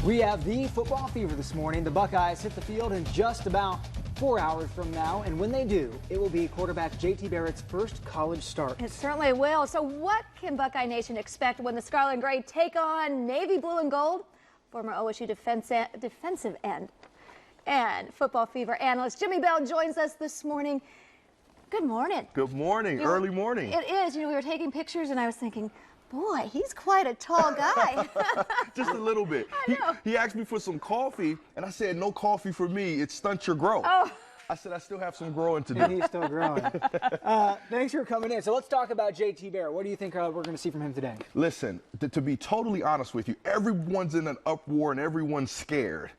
We have the football fever this morning. The Buckeyes hit the field in just about 4 hours from now, and when they do, it will be quarterback J.T. Barrett's first college start. It certainly will. So what can Buckeye Nation expect when the Scarlet and Gray take on Navy Blue and Gold? Former OSU defensive end and football fever analyst Jimmie Bell joins us this morning. Good morning. Good morning. Early morning. It is. We were taking pictures, and I was thinking, boy, he's quite a tall guy. Just a little bit. He asked me for some coffee, and I said, no coffee for me. It stunts your growth. Oh. I said, I still have some growing to do. And he's still growing. Thanks for coming in. So let's talk about J.T. Barrett. What do you think we're going to see from him today? Listen, to be totally honest with you, everyone's in an uproar and everyone's scared.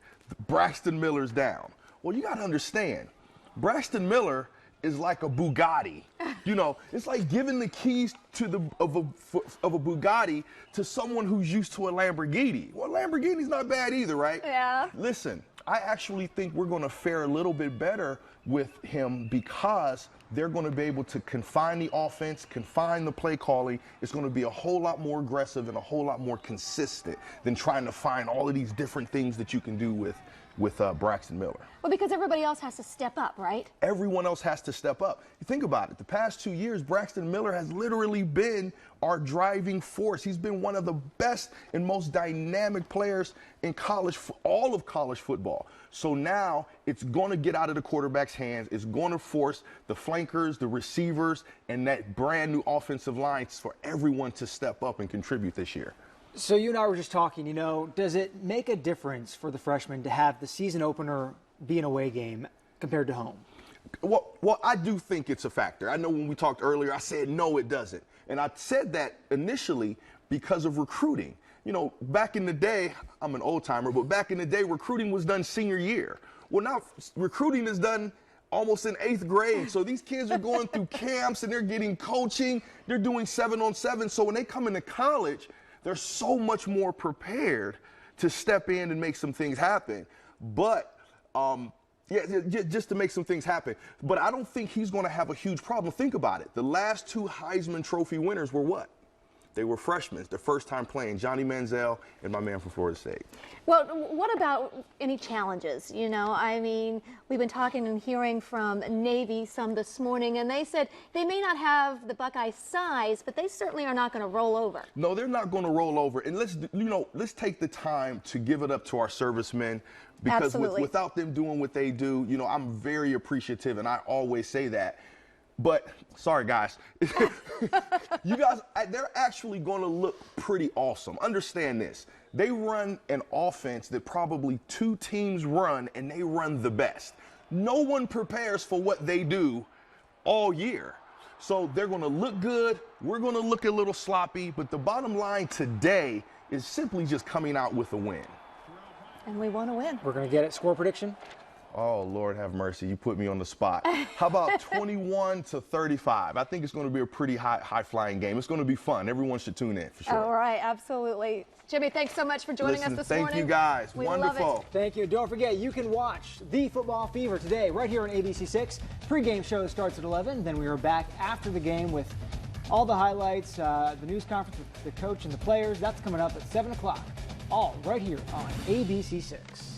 Braxton Miller's down. Well, you got to understand, Braxton Miller is like a Bugatti. It's like giving the keys of a Bugatti to someone who's used to a Lamborghini. Well, Lamborghini's not bad either, right? Yeah. Listen, I actually think we're going to fare a little bit better with him because they're going to be able to confine the offense, confine the play calling. It's going to be a whole lot more aggressive and a whole lot more consistent than trying to find all of these different things that you can do with Braxton Miller. Well, because everybody else has to step up, right? Everyone else has to step up. You think about it. The past 2 years, Braxton Miller has literally been our driving force. He's been one of the best and most dynamic players in all of college football. So now it's going to get out of the quarterback's hands. It's going to force the flankers, the receivers, and that brand new offensive line for everyone to step up and contribute this year. So you and I were just talking, does it make a difference for the freshmen to have the season opener be an away game compared to home? Well, I do think it's a factor. I know when we talked earlier, I said no, it doesn't. And I said that initially because of recruiting. Back in the day, I'm an old timer, but back in the day, recruiting was done senior year. Well, now recruiting is done almost in 8th grade. So these kids are going through camps and they're getting coaching. They're doing 7-on-7. So when they come into college, they're so much more prepared to step in and make some things happen. But, just to make some things happen. But I don't think he's going to have a huge problem. Think about it. The last 2 Heisman Trophy winners were what? They were freshmen, the first time playing, Johnny Manziel and my man from Florida State. Well, what about any challenges? We've been talking and hearing from Navy some this morning, and they said they may not have the Buckeye size, but they certainly are not going to roll over. No, they're not going to roll over. And let's take the time to give it up to our servicemen, because without them doing what they do, I'm very appreciative, and I always say that. But, sorry, guys, you guys, they're actually going to look pretty awesome. Understand this. They run an offense that probably 2 teams run, and they run the best. No one prepares for what they do all year. So they're going to look good. We're going to look a little sloppy. But the bottom line today is simply just coming out with a win. And we want to win. We're going to get it. Score prediction? Oh, Lord have mercy. You put me on the spot. How about 21-35? I think it's going to be a pretty high-flying game. It's going to be fun. Everyone should tune in for sure. All right, absolutely. Jimmie, thanks so much for joining us this morning. Thank you, guys. We Wonderful. love it. Thank you. Don't forget, you can watch the Football Fever today right here on ABC6. Pre-game show starts at 11. Then we are back after the game with all the highlights, the news conference with the coach and the players. That's coming up at 7 o'clock. All right here on ABC6.